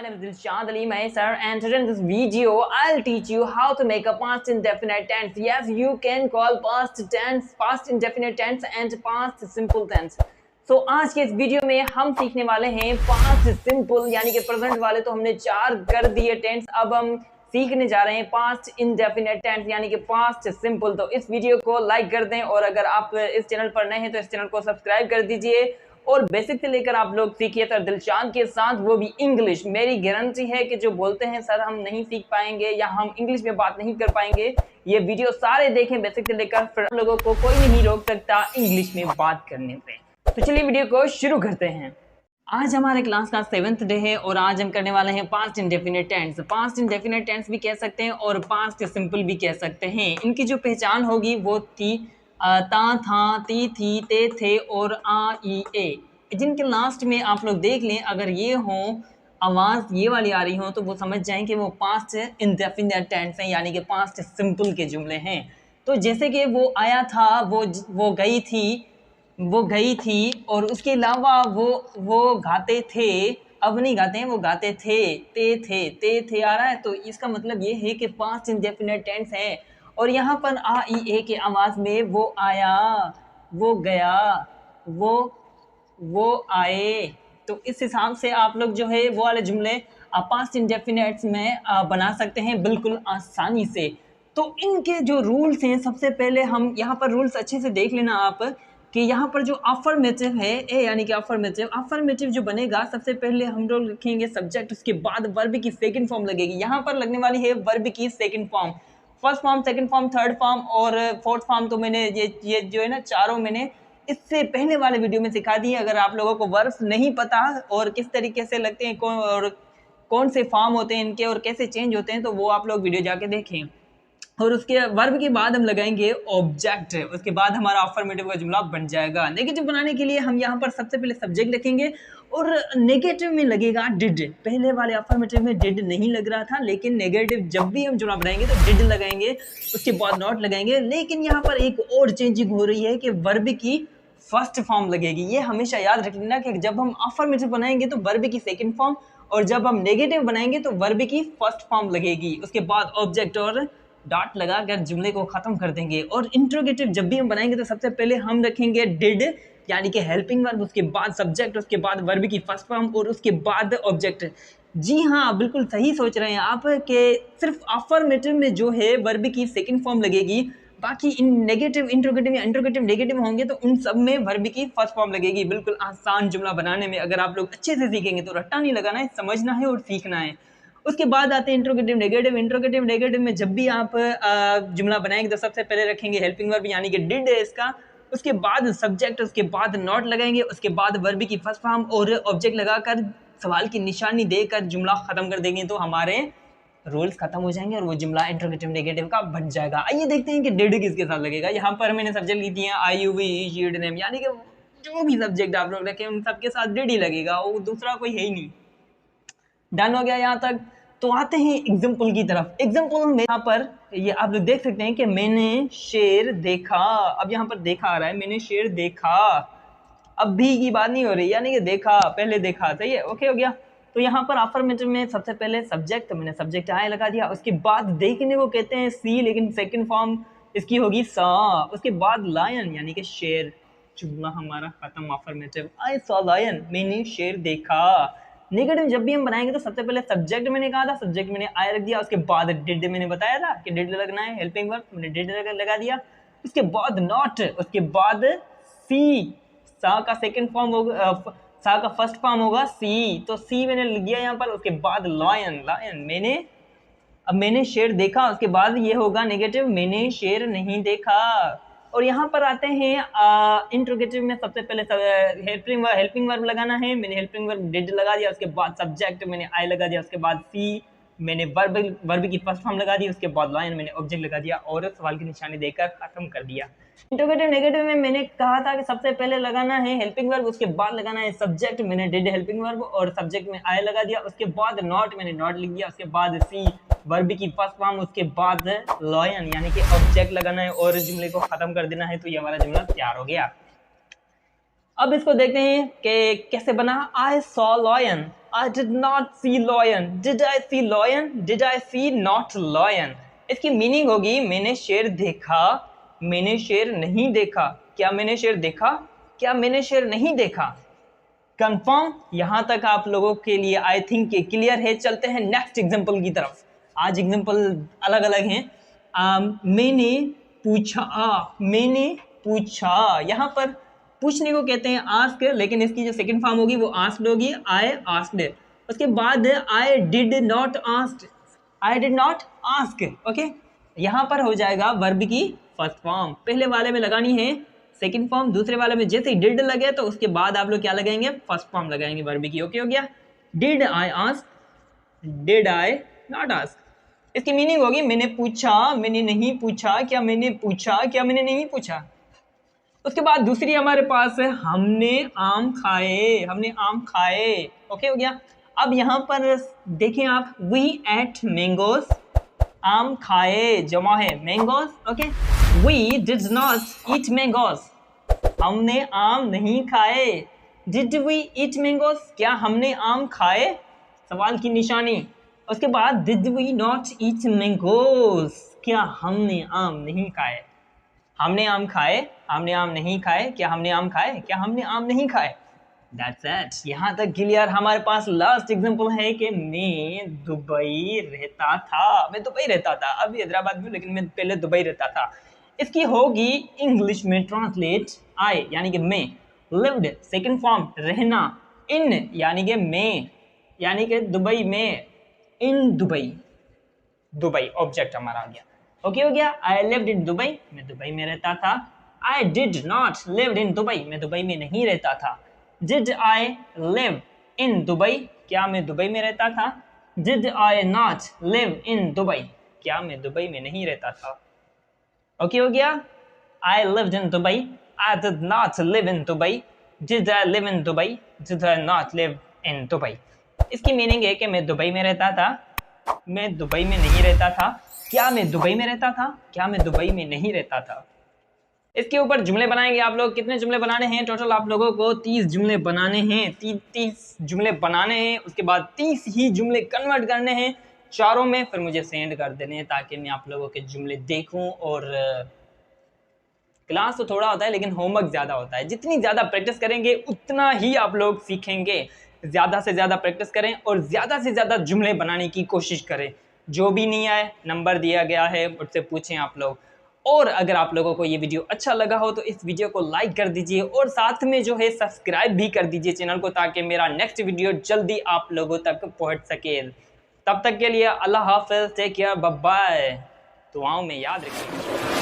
name is Dilshad Ali Maisar, and today in this video I'll teach you how to make a past indefinite tense. Yes, you can call past tense, past indefinite tense and past simple tense. So आज के इस video में हम सीखने वाले हैं past simple यानी कि प्रेजेंट वाले तो हमने 4 कर दिए टेंस, अब हम सीखने जा रहे हैं पास्ट इंडेफिनेट टेंस यानी कि पास्ट सिंपल। तो इस वीडियो को लाइक कर दें और अगर आप इस चैनल पर नए हैं तो इस चैनल को सब्सक्राइब कर दीजिए और बेसिक से लेकर आप लोग सीखिए सर दिलशाद के साथ, वो भी इंग्लिश। मेरी गारंटी है कि जो बोलते हैं सर हम नहीं सीख पाएंगे या हम इंग्लिश में बात नहीं कर पाएंगे, ये वीडियो सारे देखें बेसिक से लेकर, फिर लोगों को कोई नहीं रोक सकता इंग्लिश में बात करने से। तो चलिए वीडियो को शुरू करते हैं। आज हमारे क्लास का 7th डे है और आज हम करने वाले हैं past indefinite tense. Past indefinite tense भी कह सकते हैं और पास्ट सिंपल भी कह सकते हैं। इनकी जो पहचान होगी वो थी ता, था, ती, थी, ते, थे और आ, ई, ए, जिनके लास्ट में आप लोग देख लें, अगर ये हो आवाज़ ये वाली आ रही हो तो वो समझ जाएं कि वो पास्ट इंडेफिनेट टेंस हैं यानी कि पास्ट सिंपल के जुमले हैं। तो जैसे कि वो आया था, वो गई थी और उसके अलावा वो गाते थे, अब नहीं गाते हैं, वो गाते थे, ते थे आ रहा है, तो इसका मतलब ये है कि पास्ट इंडेफिनेट टेंस है। और यहाँ पर आ, ई, ए के आवाज़ में वो आया, वो गया, वो आए, तो इस हिसाब से आप लोग जो है वो वाले जुमले पास्ट इंडेफिनेट्स में बना सकते हैं बिल्कुल आसानी से। तो इनके जो रूल्स हैं, सबसे पहले हम यहाँ पर रूल्स अच्छे से देख लेना आप कि यहाँ पर जो अफर्मेटिव है ए यानी कि अफर्मेटिव जो बनेगा, सबसे पहले हम लोग लिखेंगे सब्जेक्ट, उसके बाद वर्ब की सेकंड फॉर्म लगेगी। यहाँ पर लगने वाली है वर्ब की second form, first form, second form, third form और फोर्थ फॉर्म। तो मैंने ये जो है ना चारों मैंने इससे पहले वाले वीडियो में सिखा दी है। अगर आप लोगों को वर्ब्स नहीं पता और किस तरीके से लगते हैं कौन से फॉर्म होते हैं इनके और कैसे चेंज होते हैं, तो वो आप लोग वीडियो जाके देखें। और उसके वर्ब के बाद हम लगाएंगे ऑब्जेक्ट, उसके बाद हमारा अफर्मेटिव का जुमला बन जाएगा। नेगेटिव बनाने के लिए हम यहाँ पर सबसे पहले सब्जेक्ट लिखेंगे और नेगेटिव में लगेगा डिड। पहले वाले अफर्मेटिव में डिड नहीं लग रहा था, लेकिन नेगेटिव जब भी हम जुमला बनाएंगे तो डिड लगाएंगे, उसके बाद नॉट लगाएंगे। लेकिन यहाँ पर एक और चेंजिंग हो रही है कि वर्ब की फर्स्ट फॉर्म लगेगी। ये हमेशा याद रख लेना कि जब हम अफर्मेटिव बनाएंगे तो वर्ब की सेकंड फॉर्म और जब हम नेगेटिव बनाएंगे तो वर्ब की फर्स्ट फॉर्म लगेगी। उसके बाद ऑब्जेक्ट और डॉट लगा कर जुमले को खत्म कर देंगे। और इंट्रोगेटिव जब भी हम बनाएंगे तो सबसे पहले हम रखेंगे डिड यानी कि हेल्पिंग वर्ब, उसके बाद सब्जेक्ट, उसके बाद वर्ब की फर्स्ट फॉर्म और उसके बाद ऑब्जेक्ट। जी हाँ, बिल्कुल सही सोच रहे हैं आप कि सिर्फ अफर्मेटिव में जो है वर्ब की सेकंड फॉर्म लगेगी, बाकी इन नेगेटिव इंट्रोगेटिव या इंट्रोगेटिव नेगेटिव होंगे तो उन सब में वर्ब की फर्स्ट फॉर्म लगेगी। बिल्कुल आसान जुमला बनाने में अगर आप लोग अच्छे से सीखेंगे तो रट्टा नहीं लगाना है, समझना है और सीखना है। उसके बाद आते हैं इंट्रोगेटिव नेगेटिव में जब भी आप जुमला बनाएंगे तो सबसे पहले रखेंगे हेल्पिंग वर्ब यानी कि डिड है इसका, उसके बाद सब्जेक्ट, उसके बाद नॉट लगाएंगे, उसके बाद वर्ब की फर्स्ट फॉर्म और ऑब्जेक्ट लगाकर सवाल की निशानी देकर जुमला खत्म कर देंगे तो हमारे रूल्स खत्म हो जाएंगे और वो जुमला इंट्रोगेटिव नेगेटिव का बन जाएगा। आइए देखते हैं कि डिड किसके साथ लगेगा। यहाँ पर मैंने सब्जेक्ट लिख दिया आई, यू, वी, शीड, नेम, यानी कि जो भी सब्जेक्ट आप लोग रखें उन सबके साथ डिड ही लगेगा, वो दूसरा कोई है ही नहीं। डन हो गया यहाँ तक। तो आते हैं एग्जाम्पल की तरफ। एग्जाम्पल में यहाँ पर ये आप लोग देख सकते हैं कि मैंने शेर देखा। अब यहाँ पर देखा आ रहा है, मैंने शेर देखा, अब भी की बात नहीं हो रही, यानी कि देखा, पहले देखा, सही है, ओके हो गया। तो यहाँ पर अफर्मेटिव में सबसे पहले सब्जेक्ट, तो मैंने सब्जेक्ट आए लगा दिया, उसके बाद देखने को कहते हैं सी, लेकिन सेकंड फॉर्म इसकी होगी सा, उसके बाद लायन यानी कि शेर, जुमला हमारा खत्म। अफर्मेटिव, आई सॉ लायन, मैंने शेर देखा। नेगेटिव जब भी हम बनाएंगे तो सबसे पहले सब्जेक्ट मैंने कहा था, सब्जेक्ट मैंने आई रख दिया, उसके बाद डिड मैंने बताया था कि डिड लगना है, हेल्पिंग वर्ब मैंने डिड लगा दिया, उसके बाद नॉट, उसके बाद सी, सा का सेकंड फॉर्म होगा, सा का फर्स्ट फॉर्म होगा सी, तो सी मैंने लिख दिया यहाँ पर, उसके बाद लायन, मैंने शेर देखा, उसके बाद ये होगा नेगेटिव, मैंने शेर नहीं देखा। और यहाँ पर आते हैं इंट्रोगेटिव में सबसे पहले हेल्पिंग वर्ब लगाना है, मैंने हेल्पिंग वर्ब डिड लगा दिया, उसके बाद सब्जेक्ट मैंने आई लगा दिया, उसके बाद सी मैंने वर्ब की फर्स्ट फॉर्म लगा दी, उसके बाद लाइन मैंने ऑब्जेक्ट लगा दिया और सवाल की निशानी देकर खत्म कर दिया। इंट्रोगेटिव नेगेटिव में मैंने कहा था कि सबसे पहले लगाना है हेल्पिंग वर्ब, उसके बाद लगाना है सब्जेक्ट, मैंने डिड हेल्पिंग वर्ब और सब्जेक्ट में आई लगा दिया, उसके बाद नॉट, मैंने नॉट लिख दिया, उसके बाद सी वर्ब की फर्स्ट फॉर्म, उसके बाद लॉयन यानी कि ऑब्जेक्ट लगाना है और जुमले को खत्म कर देना है। तो ये हमारा जुमला तैयार हो गया। अब इसको देखते हैं कि कैसे बना। I saw lion, I did not see lion, did I see lion, did I see not lion. इसकी मीनिंग होगी मैंने शेर देखा, मैंने शेर नहीं देखा। क्या मैंने शेर देखा, क्या मैंने शेर नहीं देखा। कंफर्म, यहां तक आप लोगों के लिए आई थिंक ये क्लियर है। चलते हैं नेक्स्ट एग्जांपल की तरफ। आज एग्जांपल अलग अलग हैं। मैंने पूछा, मैंने पूछा, यहाँ पर पूछने को कहते हैं आस्क, लेकिन इसकी जो सेकंड फॉर्म होगी वो आस्क्ड होगी, आई आस्क्ड। उसके बाद आई did not ask, I did not ask. Okay, यहाँ पर हो जाएगा वर्ब की फर्स्ट फॉर्म, पहले वाले में लगानी है सेकंड फॉर्म, दूसरे वाले में जैसे ही डिड लगे तो उसके बाद आप लोग क्या लगाएंगे, फर्स्ट फॉर्म लगाएंगे वर्ब की। ओके हो गया। Did I ask, did I not ask. इसकी मीनिंग होगी मैंने पूछा, मैंने नहीं पूछा, क्या मैंने पूछा, क्या मैंने नहीं पूछा। उसके बाद दूसरी हमारे पास है हमने आम खाए, हमने आम खाए। ओके हो गया। अब यहाँ पर देखें आप, वी एट मैंगोस, आम खाए जमा है mangoes. Okay, we did not eat mangoes, हमने आम नहीं खाए। डिड वी ईट मैंगोस, क्या हमने आम खाए, सवाल की निशानी। उसके बाद did we not eat mangoes, क्या हमने आम नहीं खाए। हमने आम खाए, हमने आम नहीं खाए, क्या हमने आम खाए, क्या हमने आम नहीं खाए। That's it. यहाँ तक क्लियर। हमारे पास लास्ट एग्जांपल है कि मैं दुबई रहता था, मैं दुबई रहता था, अभी हैदराबाद में, लेकिन मैं पहले दुबई रहता था। इसकी होगी इंग्लिश में ट्रांसलेट आई यानी कि मैं, लिव्ड सेकंड फॉर्म रहना, इन यानी कि मैं, यानी कि दुबई में, इन दुबई, दुबई ऑब्जेक्ट हमारा आ गया। ओके हो गया। आई लिव्ड इन दुबई, मैं दुबई में रहता था। आई did not lived in Dubai, मैं दुबई में नहीं रहता था। Did I live in Dubai, क्या मैं दुबई में रहता था। Did I not live in Dubai, क्या मैं दुबई में नहीं रहता था। ओके हो गया। I lived in Dubai, I did not live in Dubai, did I live in Dubai, did I not live in Dubai. इसकी मीनिंग है कि मैं दुबई में रहता था, मैं दुबई में नहीं रहता था, क्या मैं दुबई में रहता था, क्या मैं दुबई में नहीं रहता था। इसके ऊपर जुमले बनाएंगे आप लोग। कितने जुमले बनाने हैं टोटल आप लोगों को, 30 जुमले बनाने हैं। 30 जुमले बनाने हैं, उसके बाद 30 ही जुमले कन्वर्ट करने हैं चारों में, फिर मुझे सेंड कर देने हैं ताकि मैं आप लोगों के जुमले देखूं। और क्लास तो थोड़ा होता है लेकिन होमवर्क ज़्यादा होता है। जितनी ज़्यादा प्रैक्टिस करेंगे उतना ही आप लोग सीखेंगे। ज़्यादा से ज़्यादा प्रैक्टिस करें और ज़्यादा से ज़्यादा जुमले बनाने की कोशिश करें। जो भी नहीं आए नंबर दिया गया है, मुझसे पूछें आप लोग। और अगर आप लोगों को ये वीडियो अच्छा लगा हो तो इस वीडियो को लाइक कर दीजिए और साथ में जो है सब्सक्राइब भी कर दीजिए चैनल को, ताकि मेरा नेक्स्ट वीडियो जल्दी आप लोगों तक पहुंच सके। तब तक के लिए अल्लाह हाफ़िज़, टेक केयर, बाय बाय। दुआओं में याद रखिए।